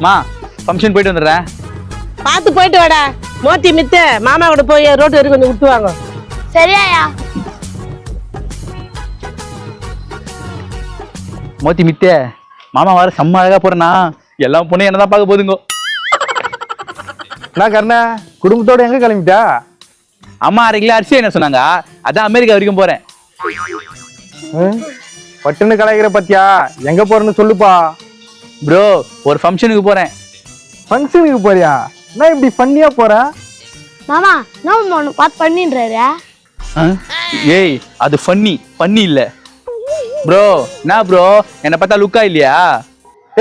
மா ஃபங்க்ஷன் போயிட்டு வந்துடுறேன். பார்த்து போயிட்டு வாடா. மோத்தி மித்த மாமா கூட போய் ரோட்டு வரைக்கும் கொஞ்சம் விட்டுவாங்க. சரியாயா? மோத்தி மித்தே மாமா வர செம்ம அழகா போறேன்னா எல்லாம் பொண்ணு என்னதான் பார்க்க போதுங்கோ. நான் கர்ணா குடும்பத்தோட எங்க கிளம்பிட்டா? அம்மா 1/2 கிலோ அரிசி என்ன சொன்னாங்க, அதான் அமெரிக்கா வரைக்கும் போறேன். பட்டுன்னு கலாய்க்கிற பத்தியா? எங்க போறேன்னு சொல்லுப்பா. ப்ரோ ஒரு ஃபங்க்ஷனுக்கு போறேன். ஃபங்க்ஷனுக்கு போறியா? நான் இப்படி பண்ணியா போறேன்? மாமா நான் ஒன்று பார்த்து பண்ணின்றாரு. ஏய் அது ஃபன்னி இல்ல ப்ரோ. என்ன ப்ரோ என்ன பார்த்தா லுக்கா இல்லையா?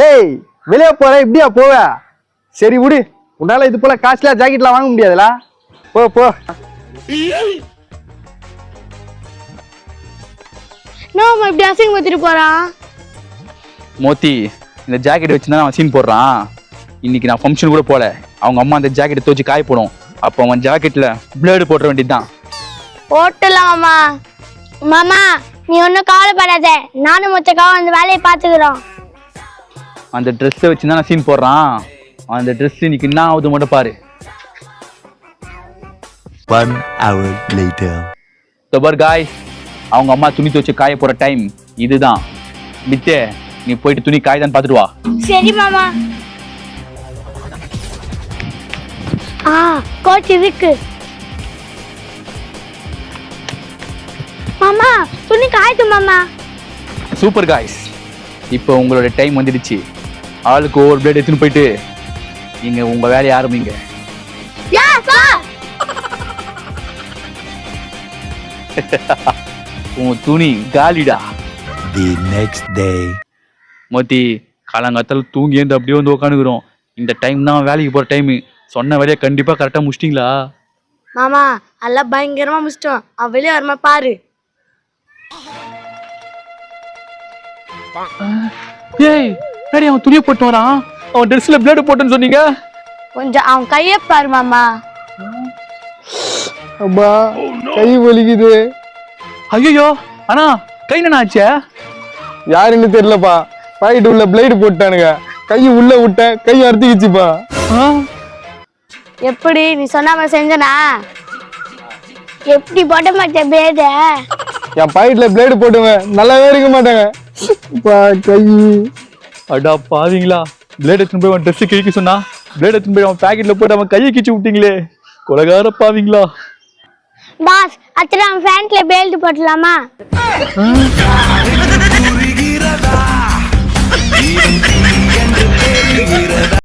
ஏய் வெளியே போற இப்படியா போவ? சரி விடு, உன்னால இது போல காஸ்ட்லியா ஜாக்கெட்லாம் வாங்க முடியாதுல. போ போ. நான் இப்படி அசிங்கப்படுத்திட்டு போறான். மோத்தி இந்த ஜாக்கெட் வச்சுதான் அவன் சீன் போடுறான். இன்னைக்கு நான் ஃபங்க்ஷன் கூட போல. அவங்க அம்மா அந்த ஜாக்கெட்டை துவச்சி காய போடும். அப்போ அவன் ஜாக்கெட்ல பிளேடு போட்டுற வேண்டியதுதான். போட்டுலாம் மாமா. மாமா நீ ஒன்றும் கவலைப்படாத, நானும் மொச்சக்காவும் அந்த வேலையை பார்த்துக்கிறோம். அந்த ட்ரெஸ்ஸை வச்சுதான் நான் சீன் போடுறான். அந்த ட்ரெஸ் இன்னைக்கு என்ன ஆகுது மட்டும் பாரு. 1 hour later. தபர் காய், அவங்க அம்மா துணி துவச்சு காய போற டைம் இதுதான். மித்தே நீ போயிட்டு துணி காய்தான் பார்த்துட்டு வா. சரி மாமா. கோச் இருக்கு மாமா. துணி காய்த்து மாமா. சூப்பர் காய்ஸ், இப்போ உங்களோட டைம் வந்துடுச்சு. ஆளுக்கு ஒவ்வொரு பிளேட் எடுத்துன்னு போயிட்டு நீங்க உங்க வேலையை ஆரம்பிங்க. உன் துணி காலிடா. The next day. மோத்தி காலங்காத்தால தூங்கி ஏந்து அப்படியே வந்து உட்காந்துக்கிறோம். இந்த டைம் தான் வேலைக்கு போற டைம். சொன்ன வேலையை கண்டிப்பா கரெக்டா முடிச்சிட்டீங்களா? மாமா எல்லாம் பயங்கரமா முடிச்சிட்டோம். அவன் வெளியே வரமா பாரு. ஏய் சரி, அவன் துணியை போட்டு வரான். அவன் ட்ரெஸ்ல பிளேடு போட்டுன்னு சொன்னீங்க. கொஞ்சம் அவன் கையை பாரு மாமா. அம்மா கை வலிக்குது. ஐயோ அண்ணா கை என்ன ஆச்சே? யாருன்னு தெரியலப்பா. பாக்கெட் உள்ள பிளேடு போட்டானுங்க. கை உள்ள விட்டேன், கை அறுத்துக்கிச்சுப்பா. எப்படி நீ சொன்னாம செஞ்சனா? எப்படி போட்ட மாட்டேன் பிளேட? என் பாக்கெட்ல பிளேடு போட்டுவேன், நல்லாவே இருக்க மாட்டாங்க. கை அடா பாவீங்களா, பிளேட் எடுத்துன்னு போய் அவன் ட்ரெஸ் கிழிக்க சொன்னா பிளேட் எடுத்துன்னு போய் அவன் பாக்கெட்ல போட்டு அவன் கையை கிழிச்சு விட்டீங்களே, கொலகார பாவீங்களா. பாஸ் அத்தனை அவன் ஃபேண்ட்ல பெல்ட் போடலாமா?